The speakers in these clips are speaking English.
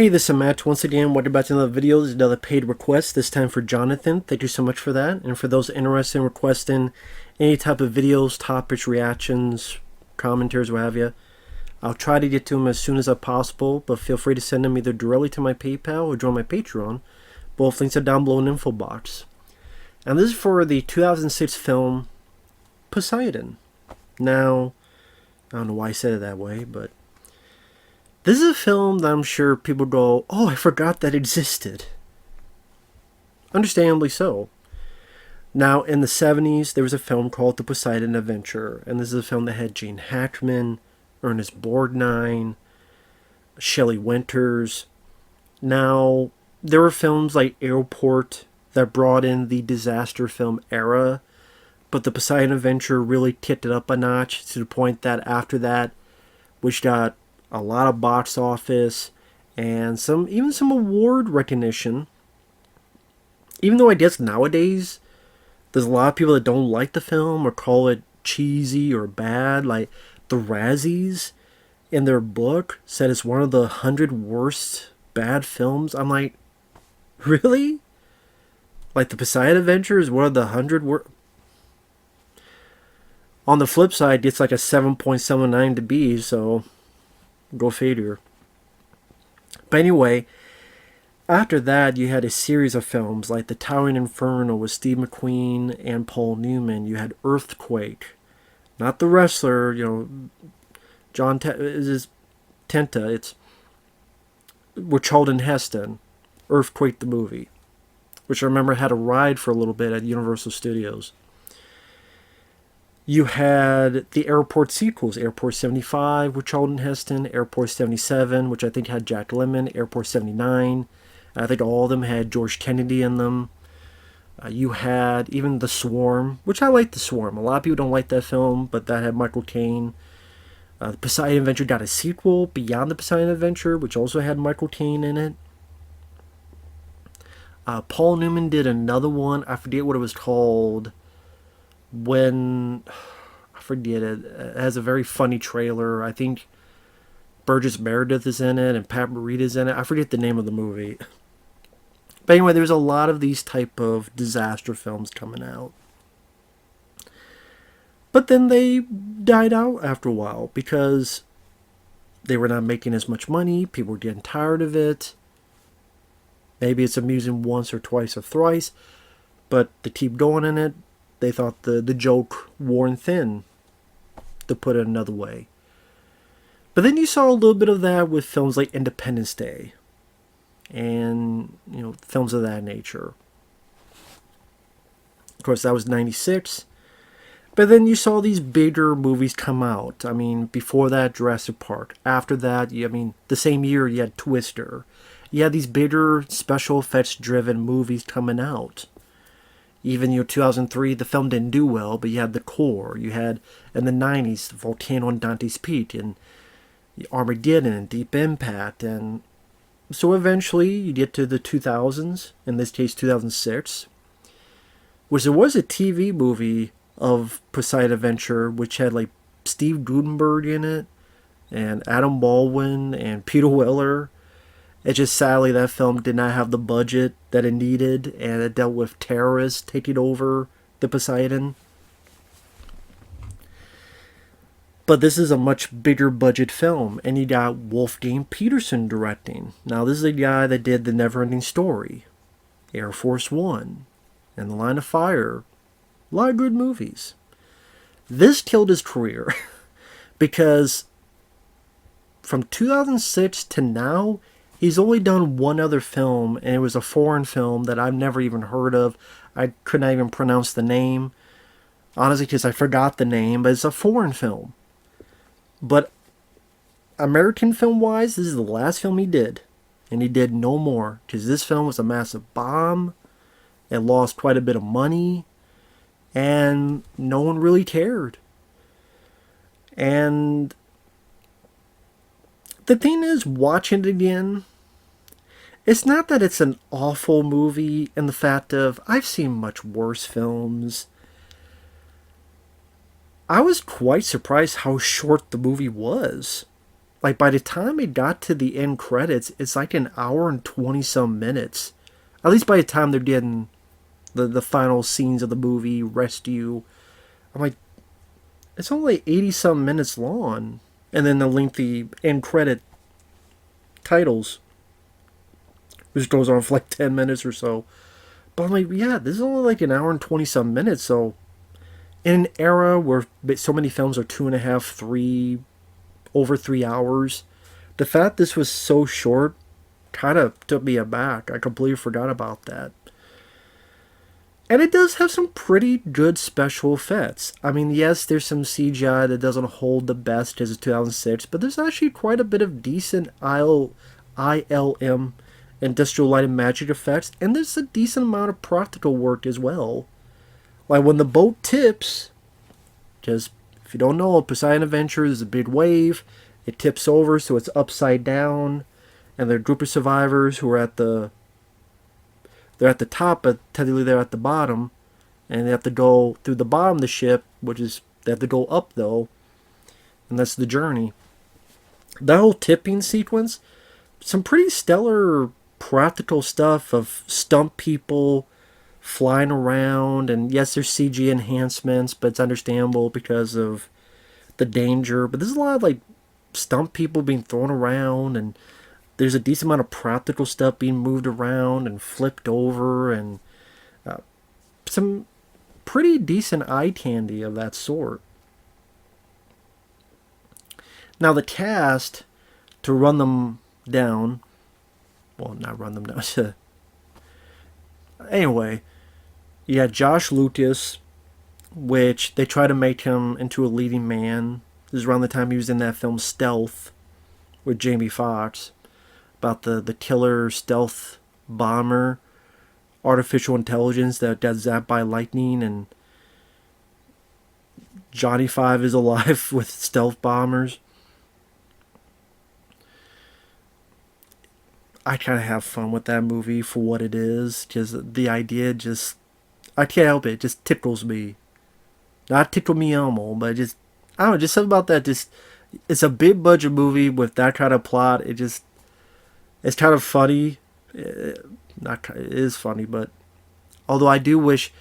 Hey, this is Matt. Once again, welcome back to another video. This is another paid request, this time for Jonathan. Thank you so much for that. And for those interested in requesting any type of videos, topics, reactions, commentaries, what have you, I'll try to get to them as soon as possible, but feel free to send them either directly to my PayPal or join my Patreon. Both links are down below in the info box. And this is for the 2006 film Poseidon. Now, I don't know why I said it that way, but this is a film that I'm sure people go, oh, I forgot that existed. Understandably so. Now, in the 70s, there was a film called The Poseidon Adventure, and this is a film that had Gene Hackman, Ernest Borgnine, Shelley Winters. Now, there were films like Airport that brought in the disaster film era, but The Poseidon Adventure really kicked it up a notch to the point that after that, which got a lot of box office and even some award recognition. Even though I guess nowadays there's a lot of people that don't like the film or call it cheesy or bad. Like the Razzies in their book said it's one of the 100 worst bad films. I'm like, really? Like the Poseidon Adventure is one of the 100 worst. On the flip side, it's like a 7.79 to be, so go figure. But anyway, after that, you had a series of films like The Towering Inferno with Steve McQueen and Paul Newman. You had Earthquake, not the wrestler, John is Tenta. It's with Charlton Heston. Earthquake the movie, which I remember had a ride for a little bit at Universal Studios. You had the Airport sequels, Airport 75 with Charlton Heston, Airport 77, which I think had Jack Lemmon, Airport 79. I think all of them had George Kennedy in them. You had even The Swarm, which I like The Swarm. A lot of people don't like that film, but that had Michael Caine. The Poseidon Adventure got a sequel, Beyond the Poseidon Adventure, which also had Michael Caine in it. Paul Newman did another one. I forget what it was called. I forget it. It has a very funny trailer. I think Burgess Meredith is in it and Pat Morita's in it. I forget the name of the movie. But anyway, there's a lot of these type of disaster films coming out. But then they died out after a while because they were not making as much money. People were getting tired of it. Maybe it's amusing once or twice or thrice, but to keep going in it, they thought the joke worn thin, to put it another way. But then you saw a little bit of that with films like Independence Day and, films of that nature. Of course, that was 96. But then you saw these bigger movies come out. I mean, before that, Jurassic Park. After that, the same year, you had Twister. You had these bigger special effects driven movies coming out. Even 2003, the film didn't do well, but you had The Core. You had, in the 90s, Volcano and Dante's Peak, and Armageddon, and Deep Impact. And so eventually, you get to the 2000s, in this case 2006, which there was a TV movie of Poseidon Adventure, which had like Steve Gutenberg in it, and Adam Baldwin, and Peter Weller. It's just sadly that film did not have the budget that it needed, and it dealt with terrorists taking over the Poseidon. But this is a much bigger budget film, and you got Wolfgang Petersen directing. Now, this is a guy that did The Neverending Story, Air Force One, and The Line of Fire. A lot of good movies. This killed his career because from 2006 to now, he's only done one other film, and it was a foreign film that I've never even heard of. I couldn't even pronounce the name, honestly, because I forgot the name, but it's a foreign film. But American film-wise, this is the last film he did, and he did no more, because this film was a massive bomb. It lost quite a bit of money, and no one really cared. And the thing is, watching it again, it's not that it's an awful movie in the fact of I've seen much worse films. I was quite surprised how short the movie was. like by the time it got to the end credits, it's like an hour and 20 some minutes. At least by the time they're getting the final scenes of the movie, rescue. I'm like, it's only 80 some minutes long. And then the lengthy end credit titles, which goes on for like 10 minutes or so. But I'm like, yeah, this is only like an hour and 20 some minutes. So in an era where so many films are 2.5, 3, over 3 hours, the fact this was so short kind of took me aback. I completely forgot about that. And it does have some pretty good special effects. I mean, yes, there's some CGI that doesn't hold the best as a 2006, but there's actually quite a bit of decent ILM, Industrial Light and Magic effects, and there's a decent amount of practical work as well. Like when the boat tips, just if you don't know, Poseidon Adventure, there's a big wave, it tips over so it's upside down, and there are a group of survivors who are at the top, but technically they're at the bottom, and they have to go through the bottom of the ship, which is, they have to go up though, and that's the journey. That whole tipping sequence, some pretty stellar practical stuff of stunt people flying around, and yes, there's CG enhancements, but it's understandable because of the danger. But there's a lot of like stunt people being thrown around, and there's a decent amount of practical stuff being moved around and flipped over, and some pretty decent eye candy of that sort. Now the cast, to run them down, well, not run them down. Anyway, you got Josh Lucas, which they try to make him into a leading man. This is around the time he was in that film Stealth with Jamie Foxx, about the killer stealth bomber, artificial intelligence that got zapped by lightning, and Johnny Five is alive with stealth bombers. I kind of have fun with that movie for what it is. Just the idea, just I can't help it. It just tickles me. Not tickle me elmo, but just I don't know. Just something about that. Just it's a big budget movie with that kind of plot. It's kind of funny. It is funny, but although I do wish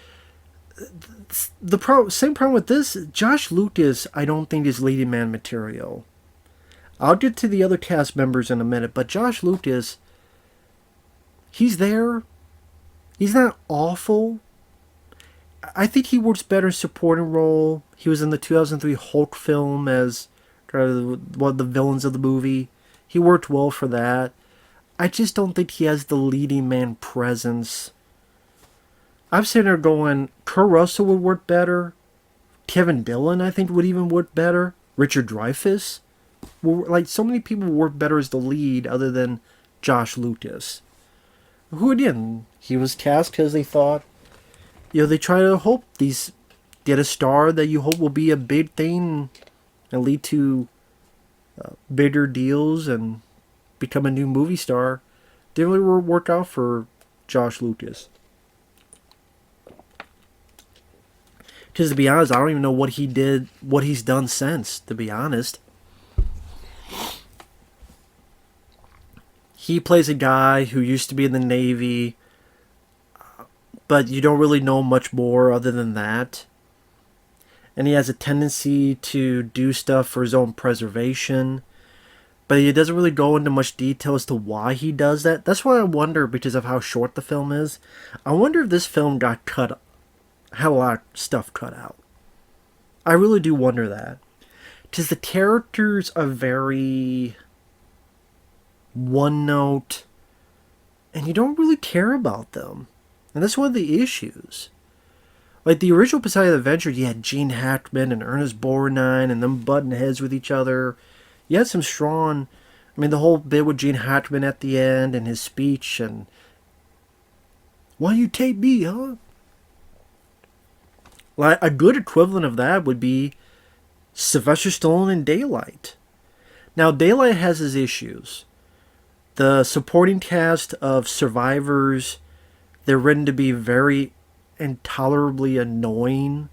same problem with this. Josh Lucas, I don't think is leading man material. I'll get to the other cast members in a minute, but Josh Lucas, he's there. He's not awful. I think he works better in supporting role. He was in the 2003 Hulk film as one of the villains of the movie. He worked well for that. I just don't think he has the leading man presence. I'm sitting there going, Kurt Russell would work better. Kevin Dillon, I think, would even work better. Richard Dreyfuss. Like, so many people work better as the lead other than Josh Lucas. Who again, he was cast because they thought, they try to hope get a star that you hope will be a big thing and lead to bigger deals and become a new movie star. Didn't really work out for Josh Lucas. Because to be honest, I don't even know what he's done since, to be honest. He plays a guy who used to be in the Navy, but you don't really know much more other than that. And he has a tendency to do stuff for his own preservation, but he doesn't really go into much detail as to why he does that. That's why I wonder, because of how short the film is, I wonder if this film had a lot of stuff cut out. I really do wonder that. Because the characters are very one note, and you don't really care about them. And that's one of the issues. Like the original Poseidon Adventure, you had Gene Hackman and Ernest Borgnine and them butting heads with each other. You had some strong, the whole bit with Gene Hackman at the end and his speech and, why you take me, huh? Like a good equivalent of that would be Sylvester Stallone in Daylight. Now, Daylight has his issues. The supporting cast of survivors, they're written to be very intolerably annoying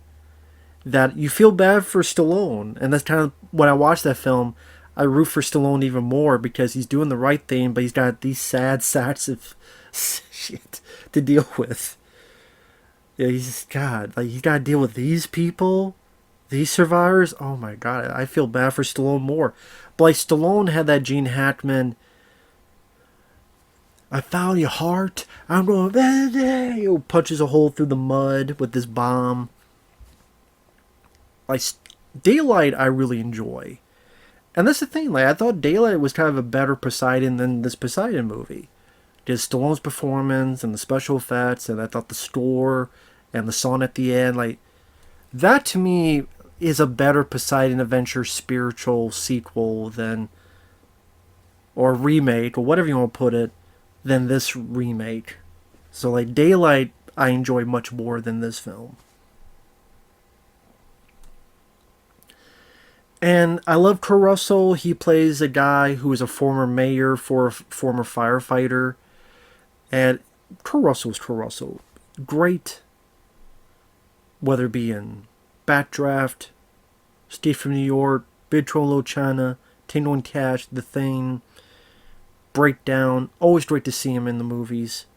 that you feel bad for Stallone. And that's kind of when I watched that film, I root for Stallone even more because he's doing the right thing, but he's got these sad sacks of shit to deal with. Yeah, he's just, God, like, he's got to deal with these people, these survivors. Oh my God, I feel bad for Stallone more. But like, Stallone had that Gene Hackman, I found your heart, I'm going, he punches a hole through the mud with this bomb. Like, Daylight I really enjoy. And that's the thing, like, I thought Daylight was kind of a better Poseidon than this Poseidon movie. Just Stallone's performance and the special effects, and I thought the score and the song at the end, like, that to me is a better Poseidon Adventure spiritual sequel than, or remake, or whatever you want to put it, than this remake. So, like, Daylight I enjoy much more than this film. And I love Kurt Russell. He plays a guy who is a former mayor for a former firefighter. And Kurt Russell is Kurt Russell. Great. Whether it be in Backdraft, Steve from New York, Big Trouble in Little China, Tango and Cash, The Thing, Breakdown. Always great to see him in the movies.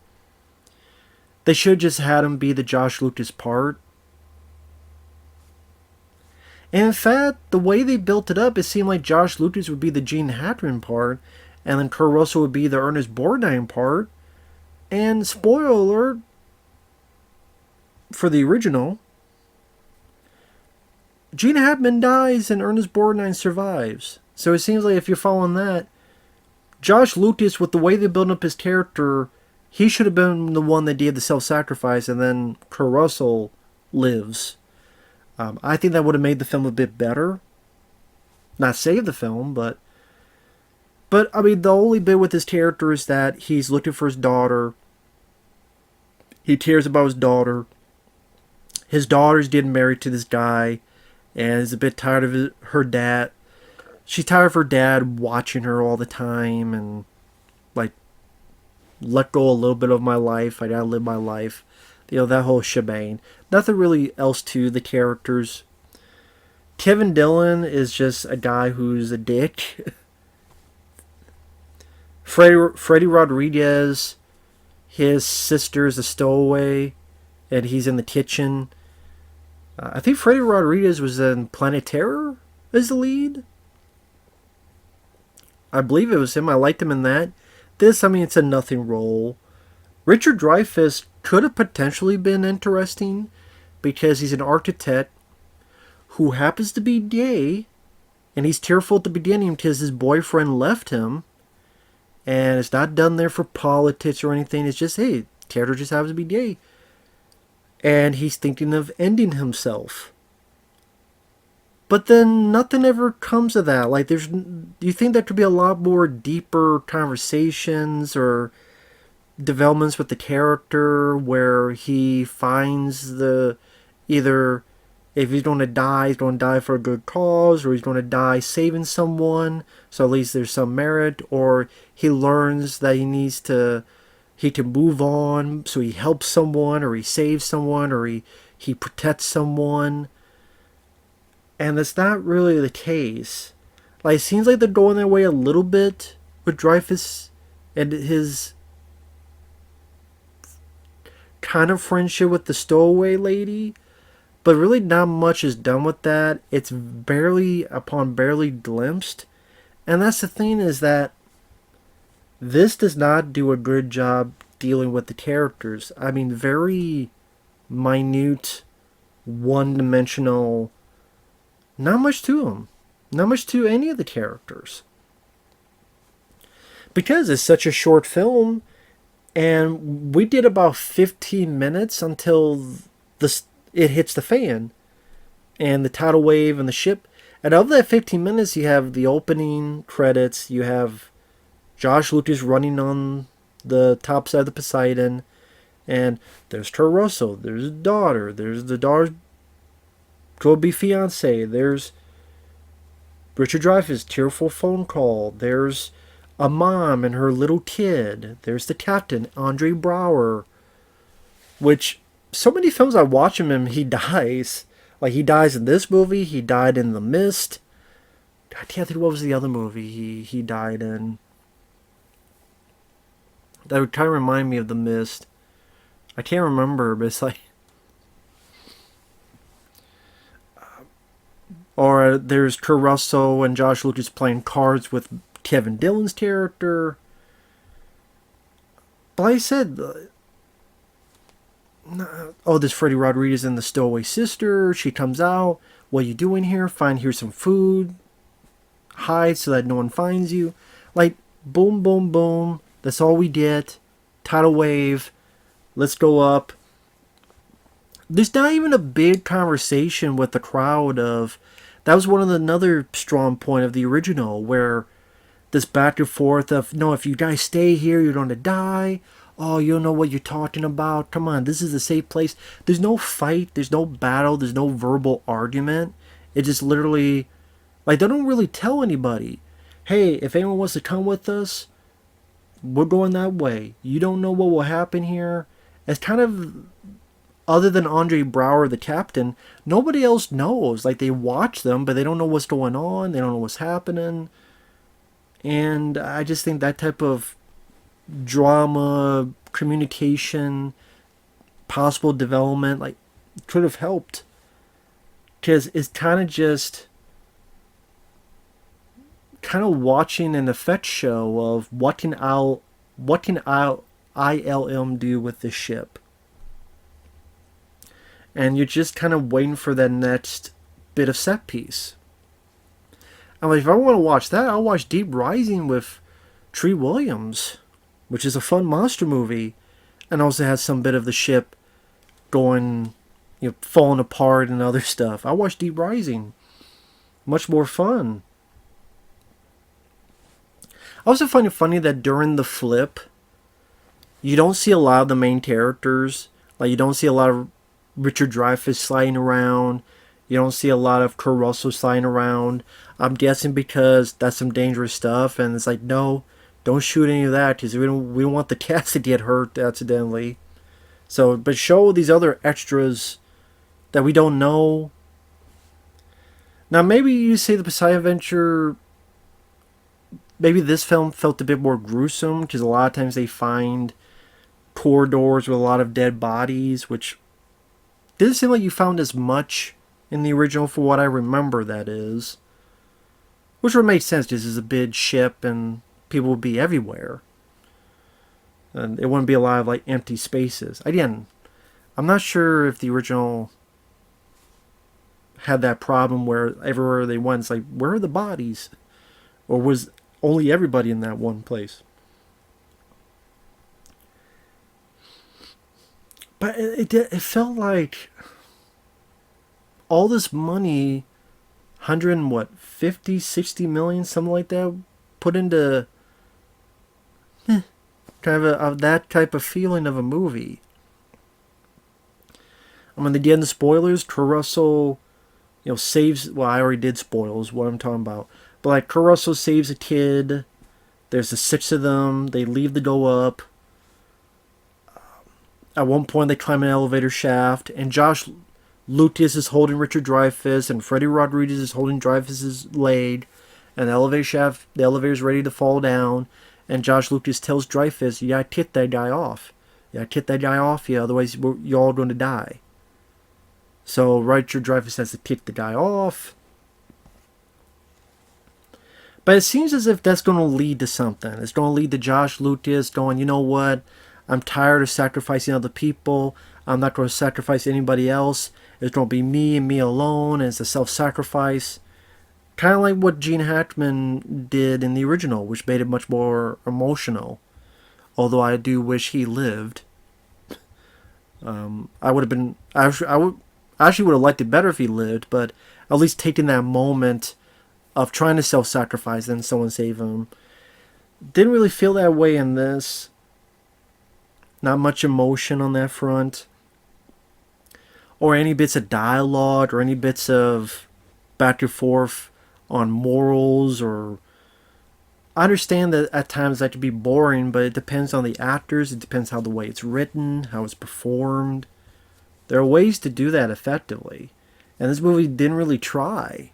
They should have just had him be the Josh Lucas part. And in fact, the way they built it up, it seemed like Josh Lucas would be the Gene Hackman part, and then Kurt Russell would be the Ernest Borgnine part. And spoiler alert, for the original, Gene Hackman dies and Ernest Borgnine survives. So it seems like if you're following that, Josh Lucas, with the way they built up his character, he should have been the one that did the self-sacrifice, and then Kurt Russell lives. I think that would have made the film a bit better. Not save the film, but I mean, the only bit with his character is that he's looking for his daughter. He cares about his daughter. His daughter's getting married to this guy, and is a bit tired of her dad. She's tired of her dad watching her all the time, and like, let go a little bit of my life. I gotta live my life. You know, that whole shebang. Nothing really else to the characters. Kevin Dillon is just a guy who's a dick. Freddie Rodriguez, his sister is a stowaway, and he's in the kitchen. I think Freddie Rodriguez was in Planet Terror as the lead. I believe it was him. I liked him in that. This, I mean, it's a nothing role. Richard Dreyfuss could have potentially been interesting because he's an architect who happens to be gay, and he's tearful at the beginning because his boyfriend left him, and it's not done there for politics or anything. It's just, hey, character just happens to be gay, and he's thinking of ending himself. But then nothing ever comes of that. Like, do you think there could be a lot more deeper conversations or developments with the character where he finds either if he's going to die, he's going to die for a good cause, or he's going to die saving someone, so at least there's some merit, or he learns that he can move on, so he helps someone, or he saves someone, or he protects someone. And that's not really the case. Like, it seems like they're going their way a little bit with Dreyfuss and his kind of friendship with the stowaway lady, but really not much is done with that. It's barely glimpsed. And that's the thing, is that this does not do a good job dealing with the characters. I mean, very minute, one-dimensional, not much to them. Not much to any of the characters. Because it's such a short film, and we did about 15 minutes until it hits the fan, and the tidal wave and the ship. And of that 15 minutes, you have the opening credits, you have Josh Lucas running on the top side of the Poseidon, and there's Kurt Russell, there's his daughter, there's the daughter's could-be fiance, there's Richard Dreyfuss' tearful phone call, there's a mom and her little kid, there's the captain, Andre Braugher, which, so many films I watch him in, he dies. Like, he dies in this movie, he died in The Mist, I can't think what was the other movie he died in. That would kind of remind me of The Mist. I can't remember, but it's like... Or there's Kurt Russell and Josh Lucas playing cards with Kevin Dillon's character. But like I said... Oh, there's Freddie Rodriguez and the Stowaway Sister. She comes out. What are you doing here? Here's some food. Hide so that no one finds you. Like, boom, boom, boom. That's all we did. Tidal wave. Let's go up. There's not even a big conversation with the crowd of... That was another strong point of the original, where this back and forth of, no, if you guys stay here, you're going to die. Oh, you don't know what you're talking about. Come on, this is a safe place. There's no fight. There's no battle. There's no verbal argument. It just literally... Like, they don't really tell anybody, hey, if anyone wants to come with us, we're going that way. You don't know what will happen here. It's kind of... Other than Andre Braugher, the captain, nobody else knows. Like, they watch them, but they don't know what's going on. They don't know what's happening. And I just think that type of drama, communication, possible development, like, could have helped. Because it's kind of just... kind of watching an effect show of what can ILM do with this ship. And you're just kind of waiting for that next bit of set piece. I'm like, if I want to watch that, I'll watch Deep Rising with Tree Williams, which is a fun monster movie, and also has some bit of the ship going, falling apart and other stuff. I'll watch Deep Rising. Much more fun. I also find it funny that during the flip, you don't see a lot of the main characters. Like, you don't see a lot of Richard Dreyfuss sliding around. You don't see a lot of Kurt Russell sliding around. I'm guessing because that's some dangerous stuff, and it's like, no, don't shoot any of that, because we don't want the cast to get hurt accidentally. So, but show these other extras that we don't know. Now, maybe you say the Poseidon Adventure... Maybe this film felt a bit more gruesome, because a lot of times they find corridors with a lot of dead bodies, which didn't seem like you found as much in the original, for what I remember, that is. Which would make sense, because it's a big ship and people would be everywhere. And it wouldn't be a lot of, like, empty spaces. Again, I'm not sure if the original had that problem where everywhere they went, it's like, where are the bodies? Or was only everybody in that one place? But it felt like all this money, 50, 60 million, something like that, put into kind of that type of feeling of a movie. I mean, again, the spoilers, Kurt Russell, saves... Well, I already did spoils, what I'm talking about. But, like, Kurt Russell saves a kid. There's the 6 of them. They leave to go up. At one point, they climb an elevator shaft, and Josh Lucas is holding Richard Dreyfuss, and Freddie Rodriguez is holding Dreyfuss's leg, and the elevator's ready to fall down, and Josh Lucas tells Dreyfuss, "You gotta kick that guy off. Otherwise you're all going to die." So Richard Dreyfuss has to kick the guy off. But it seems as if that's going to lead to something. It's going to lead to Josh Lucas going, you know what? I'm tired of sacrificing other people. I'm not going to sacrifice anybody else. It's going to be me and me alone, and it's a self-sacrifice. Kind of like what Gene Hackman did in the original, which made it much more emotional. Although I do wish he lived. I would have been... I actually would have liked it better if he lived, but at least taking that moment of trying to self-sacrifice and someone save him. Didn't really feel that way in this. Not much emotion on that front. Or any bits of dialogue, or any bits of back and forth on morals, or... I understand that at times that could be boring, but it depends on the actors, it depends how the way it's written, how it's performed. There are ways to do that effectively. And this movie didn't really try.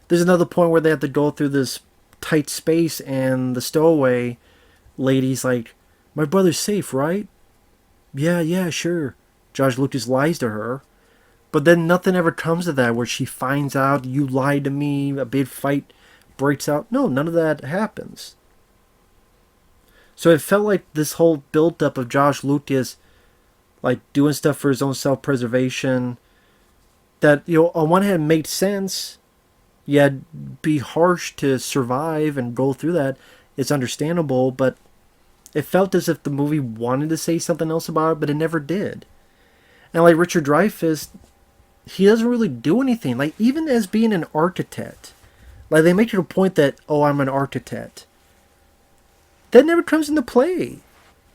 There's another point where they have to go through this tight space, and the stowaway lady's like, "My brother's safe, right?" "Yeah, yeah, sure." Josh Lucas lies to her. But then nothing ever comes of that, where she finds out you lied to me, a big fight breaks out. No, none of that happens. So it felt like this whole build-up of Josh Lucas, like, doing stuff for his own self-preservation, that, on one hand made sense. Yeah, be harsh to survive and go through that. It's understandable, but it felt as if the movie wanted to say something else about it, but it never did. And like Richard Dreyfuss, he doesn't really do anything. Like, even as being an architect, like, they make it a point that, oh, I'm an architect. That never comes into play.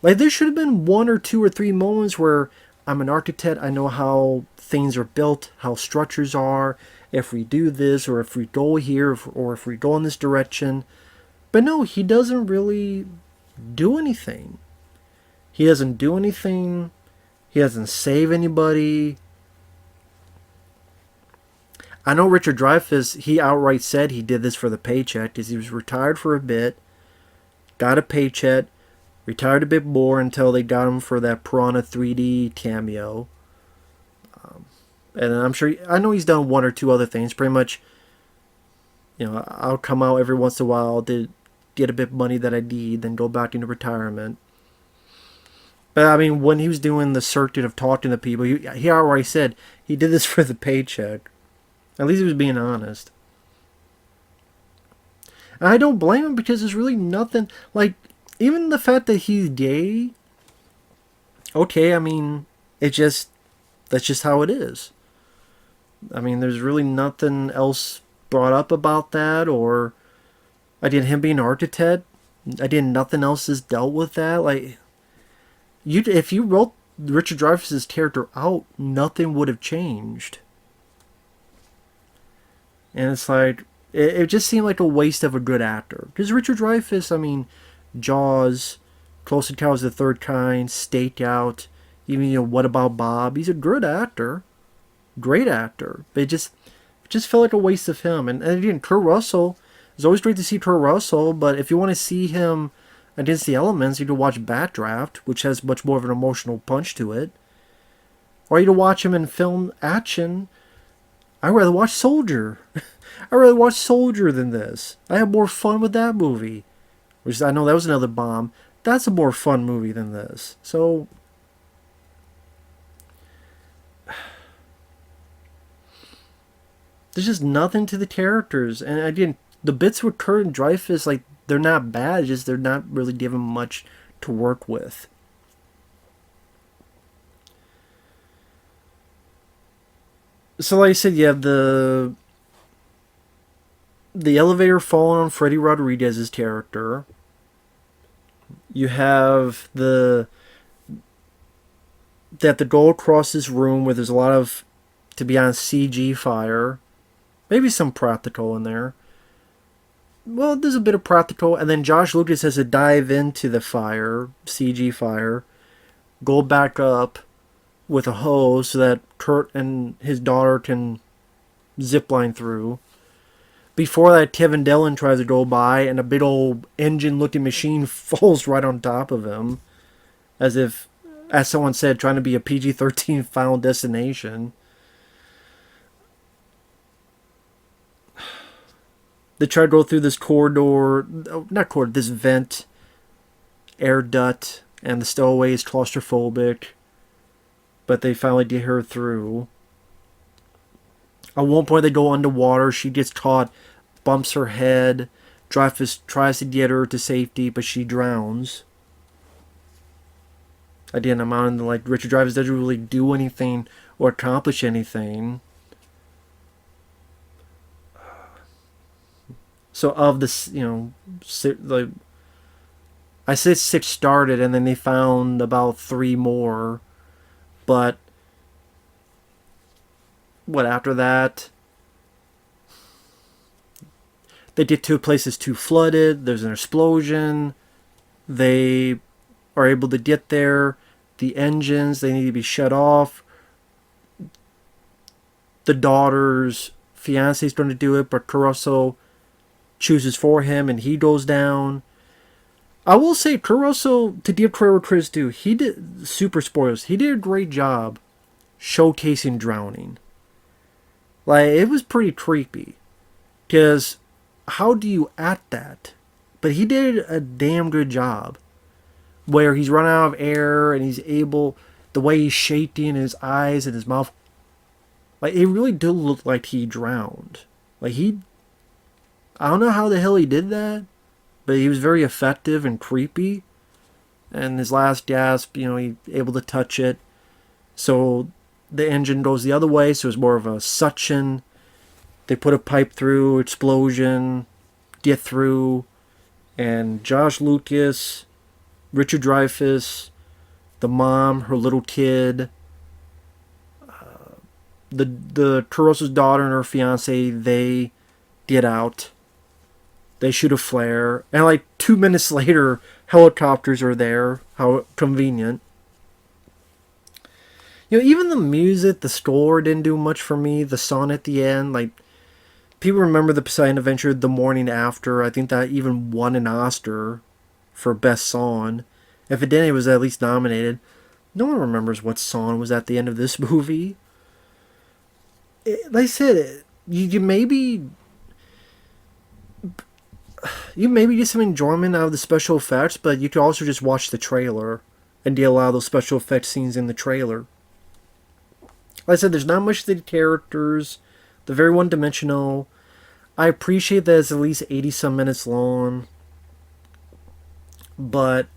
Like, there should have been 1 or 2 or 3 moments where I'm an architect, I know how things are built, how structures are, if we do this, or if we go here, or if we go in this direction. But no, he doesn't really do anything. He doesn't do anything. He doesn't save anybody. I know Richard Dreyfuss, he outright said he did this for the paycheck, because he was retired for a bit, got a paycheck, retired a bit more until they got him for that Piranha 3D cameo. And I'm sure, I know he's done 1 or 2 other things. Pretty much, I'll come out every once in a while to get a bit of money that I need, then go back into retirement. But I mean, when he was doing the circuit of talking to people, he already said he did this for the paycheck. At least he was being honest. And I don't blame him, because there's really nothing, like, even the fact that he's gay, okay, I mean, that's just how it is. I mean, there's really nothing else brought up about that, or him being an architect, nothing else has dealt with that. Like, if you wrote Richard Dreyfuss's character out, nothing would have changed. And it's like, it just seemed like a waste of a good actor. Because Richard Dreyfuss, I mean, Jaws, Close Encounters of the Third Kind, Stakeout, even, What About Bob? He's a good actor. Great actor. But it just felt like a waste of him. And again, Kurt Russell, it's always great to see Kurt Russell, but if you want to see him against the elements, you can watch Backdraft, which has much more of an emotional punch to it. Or you can watch him in film action. I'd rather watch Soldier. I'd rather watch Soldier than this. I had more fun with that movie. Which, I know that was another bomb. That's a more fun movie than this. So, there's just nothing to the characters. And again, the bits with Kurt and Dreyfuss, like, they're not bad, just they're not really given much to work with. So, like I said, you have the elevator falling on Freddy Rodriguez's character. You have they have to go across this room where there's a lot of, to be honest, CG fire. Maybe some practical in there. Well, there's a bit of practical, and then Josh Lucas has to dive into the fire, CG fire, go back up with a hose so that Kurt and his daughter can zipline through. Before that, Kevin Dillon tries to go by, and a big old engine-looking machine falls right on top of him, as if, as someone said, trying to be a PG-13 Final Destination. They try to go through this this vent, air duct, and the stowaway is claustrophobic, but they finally get her through. At one point they go underwater, she gets caught, bumps her head, Dreyfuss tries to get her to safety, but she drowns. Again, I'm on, like, Richard Dreyfuss doesn't really do anything or accomplish anything. So of this, like, I said 6 started, and then they found about 3 more. But after that, they get to places too flooded. There's an explosion. They are able to get there. The engines, they need to be shut off. The daughter's fiance's going to do it, but Caruso chooses for him and he goes down. I will say, Caruso, to give credit where it's due, he did, super spoilers, he did a great job showcasing drowning. Like, it was pretty creepy. Because, how do you act that? But he did a damn good job. Where he's running out of air and he's able, the way he's shaking his eyes and his mouth. Like, it really did look like he drowned. Like, I don't know how the hell he did that. But he was very effective and creepy. And his last gasp, he able to touch it. So the engine goes the other way, so it's more of a suction. They put a pipe through, explosion, get through. And Josh Lucas, Richard Dreyfuss, the mom, her little kid, the Caruso's daughter and her fiance, they get out. They shoot a flare, and like 2 minutes later, helicopters are there. How convenient. Even the music, the score didn't do much for me. The song at the end, like, people remember the Poseidon Adventure the morning after. I think that even won an Oscar for Best Song. If it didn't, it was at least nominated. No one remembers what song was at the end of this movie. Like I said, you maybe get some enjoyment out of the special effects, but you could also just watch the trailer and get a lot of those special effects scenes in the trailer. Like I said, there's not much to the characters. They're very one-dimensional. I appreciate that it's at least 80-some minutes long. But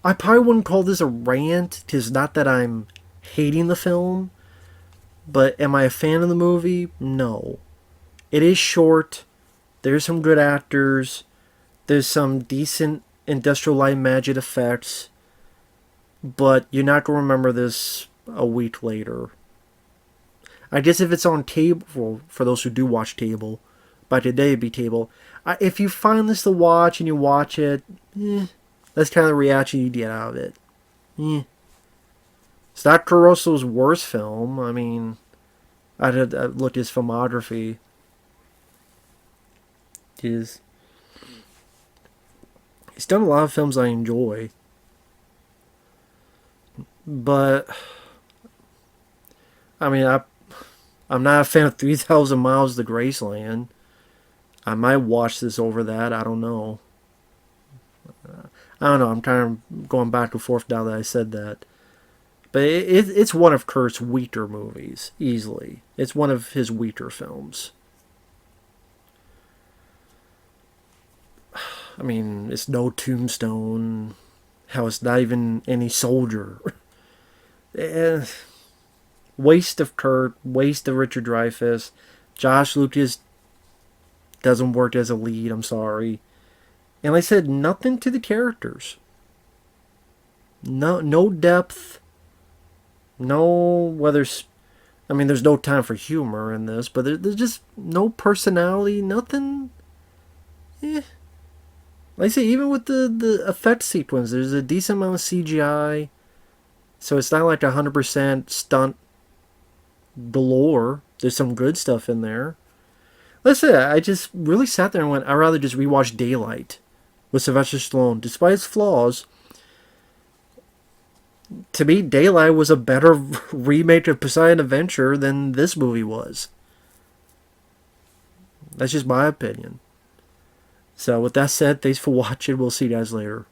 I probably wouldn't call this a rant, because not that I'm hating the film. But am I a fan of the movie? No. It is short. There's some good actors. There's some decent industrial light magic effects. But you're not going to remember this a week later. I guess if it's on table, for those who do watch table, by today it'd be table. If you find this to watch and you watch it, that's kind of the reaction you get out of it. It's not Caruso's worst film. I mean, I'd look at his filmography. He's done a lot of films I enjoy. But, I mean, I'm not a fan of 3,000 Miles to Graceland. I might watch this over that. I don't know. I'm kind of going back and forth now that I said that. But it's one of Kurt's weaker movies, easily. It's one of his weaker films. I mean, it's no Tombstone. How it's not even any soldier. Waste of Kurt. Waste of Richard Dreyfuss. Josh Lucas doesn't work as a lead. I'm sorry. And like I said, nothing to the characters. No depth. There's no time for humor in this, but there's just no personality, nothing. Like I say, even with the effect sequence, there's a decent amount of CGI, so it's not like 100% stunt galore. There's some good stuff in there. Let's say I just really sat there and went, I'd rather just rewatch Daylight with Sylvester Stallone, despite its flaws. To me, Daylight was a better remake of Poseidon Adventure than this movie was. That's just my opinion. So with that said, thanks for watching. We'll see you guys later.